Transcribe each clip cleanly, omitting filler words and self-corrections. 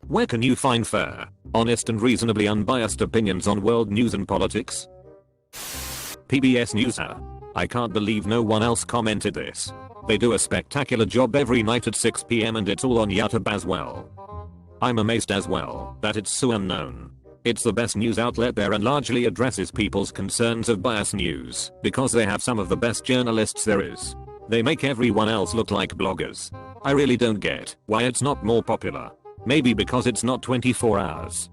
Where can you find fair, honest and reasonably unbiased opinions on world news and politics? PBS News Hour. I can't believe no one else commented this. They do a spectacular job every night at 6 PM and it's all on YouTube as well. I'm amazed as well that it's so unknown. It's the best news outlet there and largely addresses people's concerns of biased news because they have some of the best journalists there is. They make everyone else look like bloggers. I really don't get why it's not more popular. Maybe because it's not 24 hours.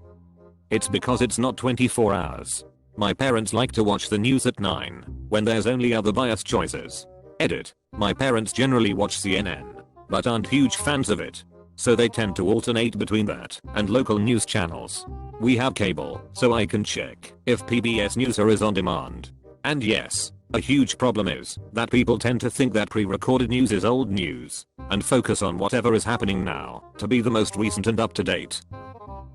It's because it's not 24 hours. My parents like to watch the news at 9 when there's only other biased choices. Edit. My parents generally watch CNN, but aren't huge fans of it. So they tend to alternate between that and local news channels. We have cable, so I can check if PBS News Hour is on demand. And yes, a huge problem is that people tend to think that pre-recorded news is old news and focus on whatever is happening now to be the most recent and up to date.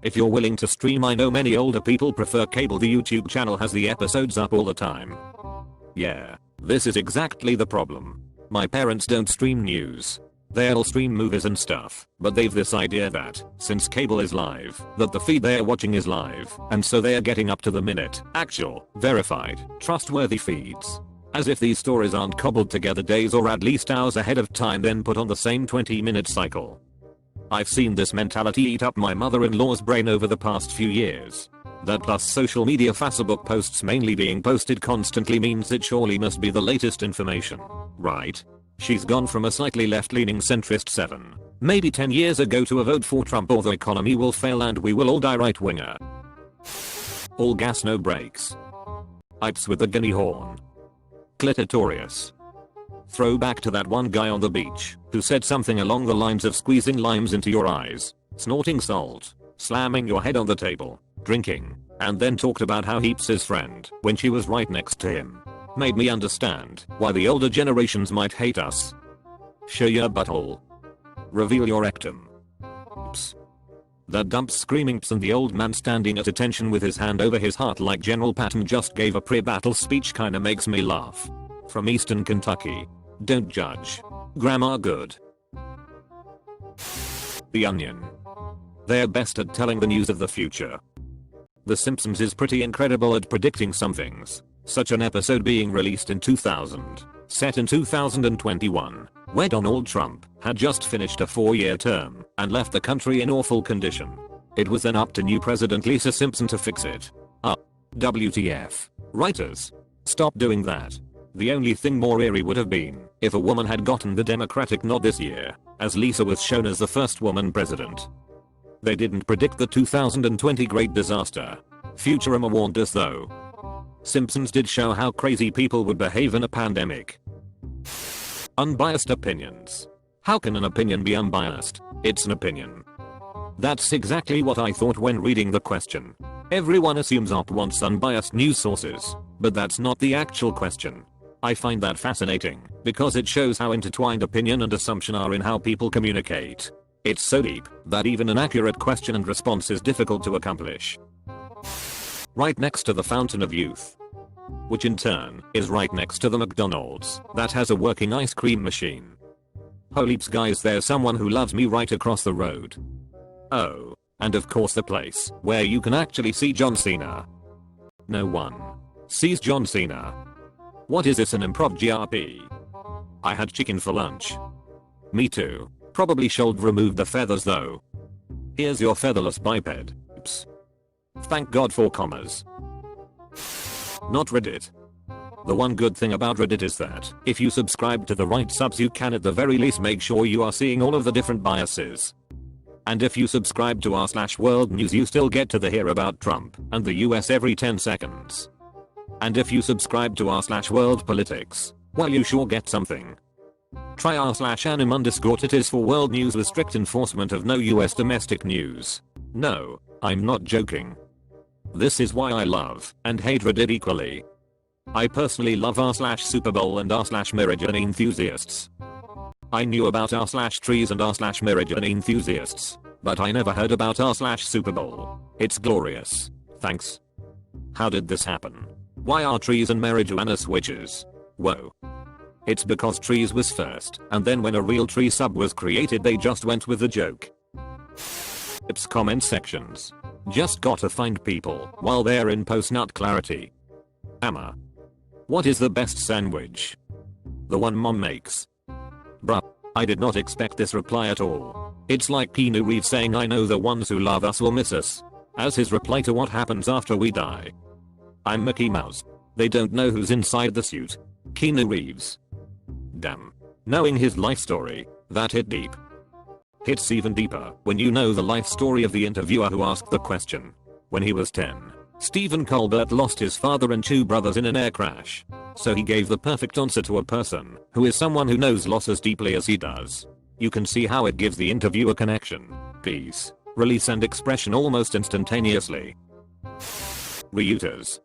If you're willing to stream, I know many older people prefer cable. The YouTube channel has the episodes up all the time. Yeah, this is exactly the problem. My parents don't stream news. They'll stream movies and stuff, but they've this idea that, since cable is live, that the feed they're watching is live, and so they're getting up to the minute, actual, verified, trustworthy feeds. As if these stories aren't cobbled together days or at least hours ahead of time then put on the same 20-minute cycle. I've seen this mentality eat up my mother-in-law's brain over the past few years. That plus social media Facebook posts mainly being posted constantly means it surely must be the latest information, right? She's gone from a slightly left-leaning centrist 7, maybe 10 years ago to a vote for Trump or the economy will fail and we will all die right-winger. All gas no brakes. Pipes with the guinea horn. Clitorius. Throwback to that one guy on the beach who said something along the lines of squeezing limes into your eyes, snorting salt, slamming your head on the table, drinking, and then talked about how he's his friend when she was right next to him. Made me understand why the older generations might hate us. Show your butthole. Reveal your rectum. Oops. That dump screaming ps and the old man standing at attention with his hand over his heart like General Patton just gave a pre-battle speech kinda makes me laugh. From Eastern Kentucky. Don't judge. Grammar good. The Onion. They're best at telling the news of the future. The Simpsons is pretty incredible at predicting some things. Such an episode being released in 2000, set in 2021, where Donald Trump had just finished a 4-year term and left the country in awful condition. It was then up to new President Lisa Simpson to fix it. WTF. Writers. Stop doing that. The only thing more eerie would have been if a woman had gotten the Democratic nod this year, as Lisa was shown as the first woman president. They didn't predict the 2020 great disaster. Futurama warned us though. Simpsons did show how crazy people would behave in a pandemic. Unbiased opinions. How can an opinion be unbiased? It's an opinion. That's exactly what I thought when reading the question. Everyone assumes OP wants unbiased news sources, but that's not the actual question. I find that fascinating because it shows how intertwined opinion and assumption are in how people communicate. It's so deep that even an accurate question and response is difficult to accomplish. Right next to the Fountain of Youth, which in turn is right next to the McDonald's that has a working ice cream machine. Holy guys, there's someone who loves me right across the road. Oh, and of course the place where you can actually see John Cena. No one sees John Cena. What is this, an improv GRP? I had chicken for lunch. Me too. Probably should remove the feathers though. Here's your featherless biped. Oops. Thank God for commas. Not Reddit. The one good thing about Reddit is that if you subscribe to the right subs you can at the very least make sure you are seeing all of the different biases. And if you subscribe to r/world news you still get to hear about Trump and the US every 10 seconds. And if you subscribe to r/world politics, well you sure get something. Try r/anim_it is for world news with strict enforcement of no US domestic news. No, I'm not joking. This is why I love and hate Reddit equally. I personally love r/Super Bowl and r/Meridian enthusiasts. I knew about r/trees and r/Meridian enthusiasts, but I never heard about r/Super Bowl. It's glorious. Thanks. How did this happen? Why are trees and Meridiana switches? Whoa. It's because trees was first, and then when a real tree sub was created they just went with the joke. It's comment sections. Just gotta find people while they're in post-nut clarity. Amma. What is the best sandwich? The one mom makes. Bruh. I did not expect this reply at all. It's like Keanu Reeves saying I know the ones who love us will miss us. As his reply to what happens after we die. I'm Mickey Mouse. They don't know who's inside the suit. Keanu Reeves. Damn. Knowing his life story, that hit deep. Hits even deeper when you know the life story of the interviewer who asked the question. When he was 10, Stephen Colbert lost his father and 2 brothers in an air crash. So he gave the perfect answer to a person who is someone who knows loss as deeply as he does. You can see how it gives the interviewer connection, peace, release and expression almost instantaneously. Reuters.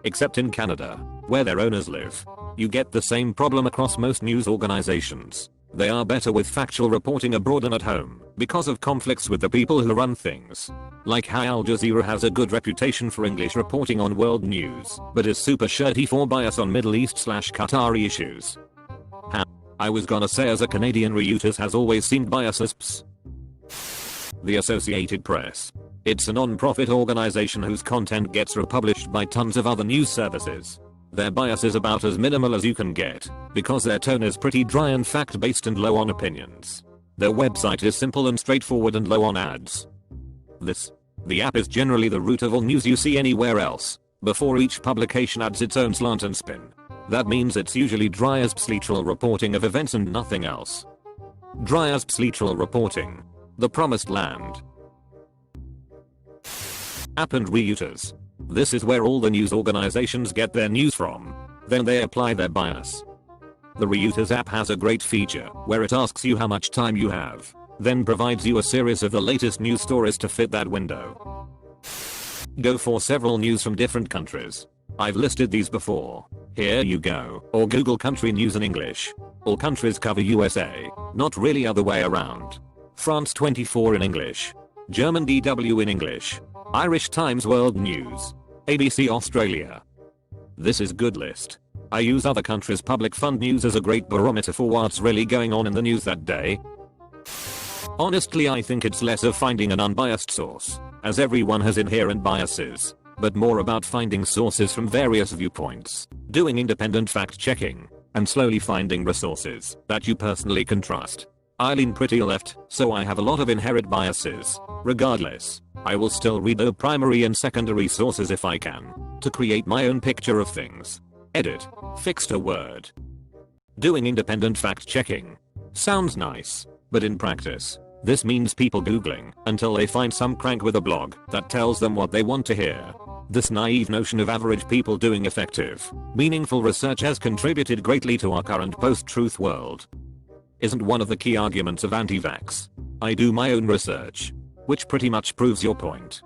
Except in Canada, where their owners live, you get the same problem across most news organizations. They are better with factual reporting abroad than at home because of conflicts with the people who run things. Like how Al Jazeera has a good reputation for English reporting on world news, but is super shirty for bias on Middle East/Qatari issues. I was gonna say as a Canadian, Reuters has always seemed biased. The Associated Press. It's a non-profit organization whose content gets republished by tons of other news services. Their bias is about as minimal as you can get, because their tone is pretty dry and fact-based and low on opinions. Their website is simple and straightforward and low on ads. The app is generally the root of all news you see anywhere else. Before each publication adds its own slant and spin. That means it's usually dry as literal reporting of events and nothing else. Dry as literal reporting. The promised land. App and Reuters. This is where all the news organizations get their news from. Then they apply their bias. The Reuters app has a great feature where it asks you how much time you have, then provides you a series of the latest news stories to fit that window. Go for several news from different countries. I've listed these before. Here you go. Or Google country news in English. All countries cover USA, not really other way around. France 24 in English. German DW in English. Irish Times World News. ABC Australia. This is good list. I use other countries' public fund news as a great barometer for what's really going on in the news that day. Honestly, I think it's less of finding an unbiased source, as everyone has inherent biases, but more about finding sources from various viewpoints, doing independent fact checking, and slowly finding resources that you personally can trust. I lean pretty left, so I have a lot of inherent biases. Regardless, I will still read the primary and secondary sources if I can, to create my own picture of things. Edit. Fixed a word. Doing independent fact checking. Sounds nice, but in practice, this means people googling until they find some crank with a blog that tells them what they want to hear. This naive notion of average people doing effective, meaningful research has contributed greatly to our current post-truth world. Isn't one of the key arguments of anti-vax. I do my own research. Which pretty much proves your point.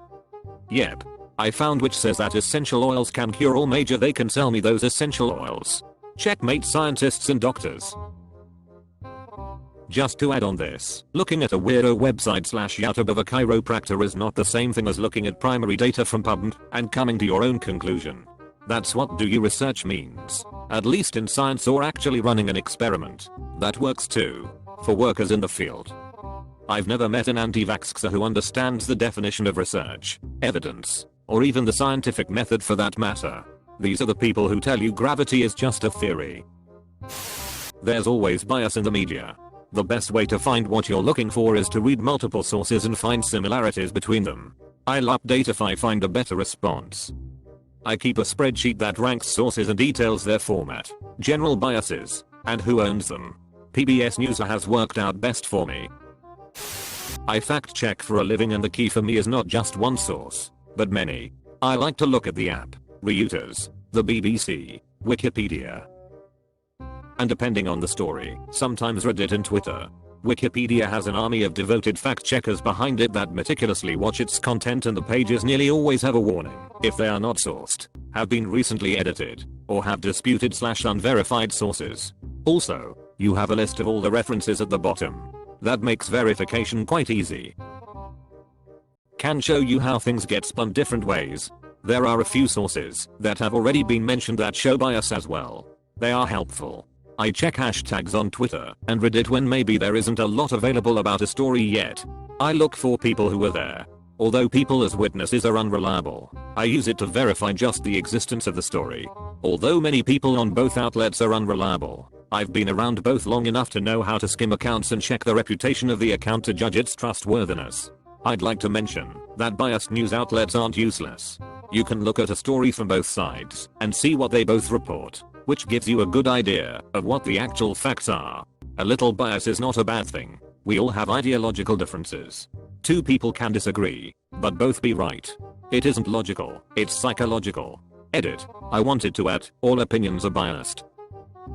Yep. I found which says that essential oils can cure all major. They can sell me those essential oils. Checkmate scientists and doctors. Just to add on this, looking at a weirdo website /YouTube of a chiropractor is not the same thing as looking at primary data from PubMed and coming to your own conclusion. That's what do you research means. At least in science or actually running an experiment. That works too. For workers in the field. I've never met an anti-vaxxer who understands the definition of research, evidence, or even the scientific method for that matter. These are the people who tell you gravity is just a theory. There's always bias in the media. The best way to find what you're looking for is to read multiple sources and find similarities between them. I'll update if I find a better response. I keep a spreadsheet that ranks sources and details their format, general biases, and who owns them. PBS News Hour has worked out best for me. I fact check for a living and the key for me is not just one source, but many. I like to look at the app, Reuters, the BBC, Wikipedia, and depending on the story, sometimes Reddit and Twitter. Wikipedia has an army of devoted fact checkers behind it that meticulously watch its content, and the pages nearly always have a warning if they are not sourced, have been recently edited, or have disputed/unverified sources. Also, you have a list of all the references at the bottom. That makes verification quite easy. Can show you how things get spun different ways. There are a few sources that have already been mentioned that show bias as well. They are helpful. I check hashtags on Twitter and Reddit when maybe there isn't a lot available about a story yet. I look for people who were there. Although people as witnesses are unreliable, I use it to verify just the existence of the story. Although many people on both outlets are unreliable, I've been around both long enough to know how to skim accounts and check the reputation of the account to judge its trustworthiness. I'd like to mention that biased news outlets aren't useless. You can look at a story from both sides and see what they both report, which gives you a good idea of what the actual facts are. A little bias is not a bad thing. We all have ideological differences. Two people can disagree, but both be right. It isn't logical, it's psychological. Edit. I wanted to add, all opinions are biased.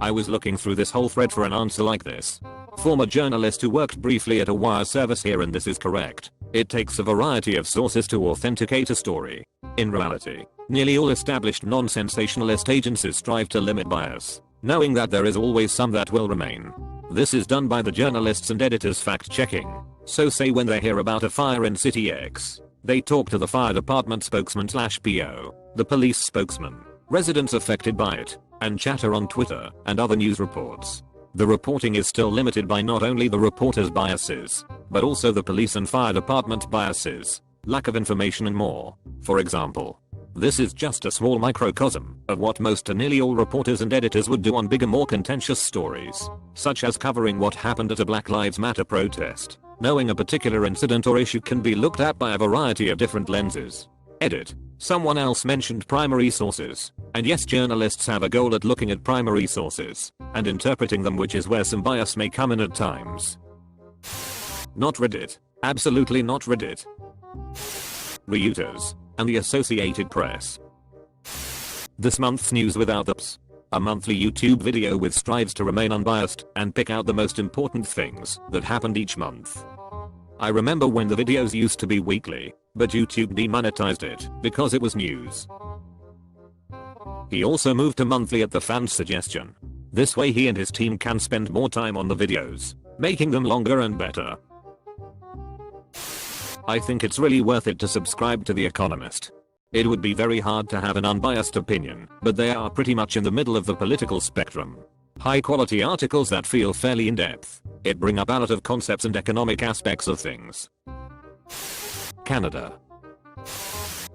I was looking through this whole thread for an answer like this. Former journalist who worked briefly at a wire service here, and this is correct. It takes a variety of sources to authenticate a story. In reality, nearly all established non-sensationalist agencies strive to limit bias, knowing that there is always some that will remain. This is done by the journalists and editors fact-checking. So say when they hear about a fire in City X, they talk to the fire department spokesman/PO, the police spokesman, residents affected by it, and chatter on Twitter and other news reports. The reporting is still limited by not only the reporter's biases, but also the police and fire department biases, lack of information and more. For example, this is just a small microcosm of what most or nearly all reporters and editors would do on bigger, more contentious stories, such as covering what happened at a Black Lives Matter protest. Knowing a particular incident or issue can be looked at by a variety of different lenses. Edit. Someone else mentioned primary sources, and yes, journalists have a goal at looking at primary sources and interpreting them, which is where some bias may come in at times. Not Reddit. Absolutely not Reddit. Reuters and the Associated Press. This month's news without the ps. A monthly YouTube video which strives to remain unbiased and pick out the most important things that happened each month. I remember when the videos used to be weekly, but YouTube demonetized it because it was news. He also moved to monthly at the fans' suggestion. This way he and his team can spend more time on the videos, making them longer and better. I think it's really worth it to subscribe to The Economist. It would be very hard to have an unbiased opinion, but they are pretty much in the middle of the political spectrum. High quality articles that feel fairly in-depth. It bring up a lot of concepts and economic aspects of things. Canada.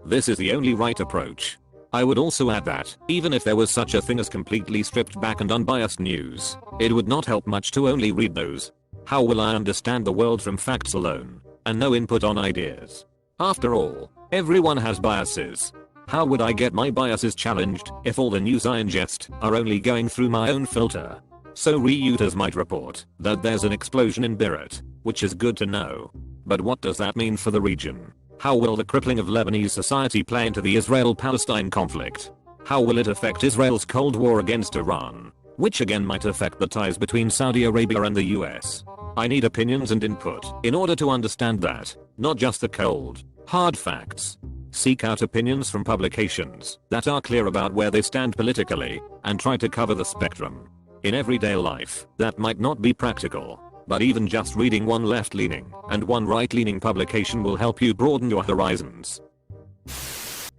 This is the only right approach. I would also add that, even if there was such a thing as completely stripped back and unbiased news, it would not help much to only read those. How will I understand the world from facts alone, and no input on ideas? After all, everyone has biases. How would I get my biases challenged if all the news I ingest are only going through my own filter? So Reuters might report that there's an explosion in Beirut, which is good to know. But what does that mean for the region? How will the crippling of Lebanese society play into the Israel-Palestine conflict? How will it affect Israel's Cold War against Iran, which again might affect the ties between Saudi Arabia and the US? I need opinions and input in order to understand that, not just the cold, hard facts. Seek out opinions from publications that are clear about where they stand politically, and try to cover the spectrum. In everyday life, that might not be practical, but even just reading one left-leaning and one right-leaning publication will help you broaden your horizons.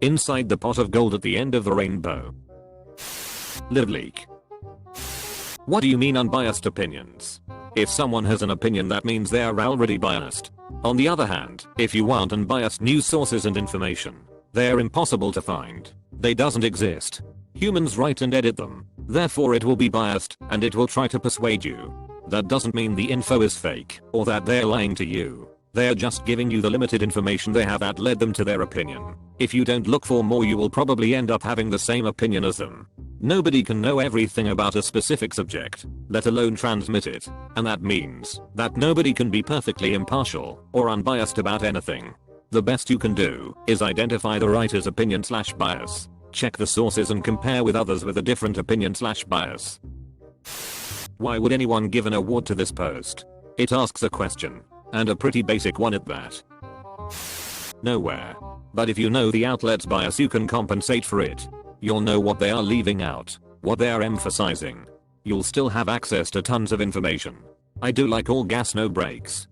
Inside the pot of gold at the end of the rainbow. Live leak. What do you mean unbiased opinions? If someone has an opinion, that means they are already biased. On the other hand, if you want unbiased news sources and information, they are impossible to find. They doesn't exist. Humans write and edit them, therefore it will be biased and it will try to persuade you. That doesn't mean the info is fake or that they're lying to you. They are just giving you the limited information they have that led them to their opinion. If you don't look for more, you will probably end up having the same opinion as them. Nobody can know everything about a specific subject, let alone transmit it, and that means that nobody can be perfectly impartial or unbiased about anything. The best you can do is identify the writer's opinion/bias, check the sources and compare with others with a different opinion/bias. Why would anyone give an award to this post? It asks a question, and a pretty basic one at that. Nowhere. But if you know the outlet's bias, you can compensate for it. You'll know what they are leaving out, what they are emphasizing. You'll still have access to tons of information. I do like all gas no brakes.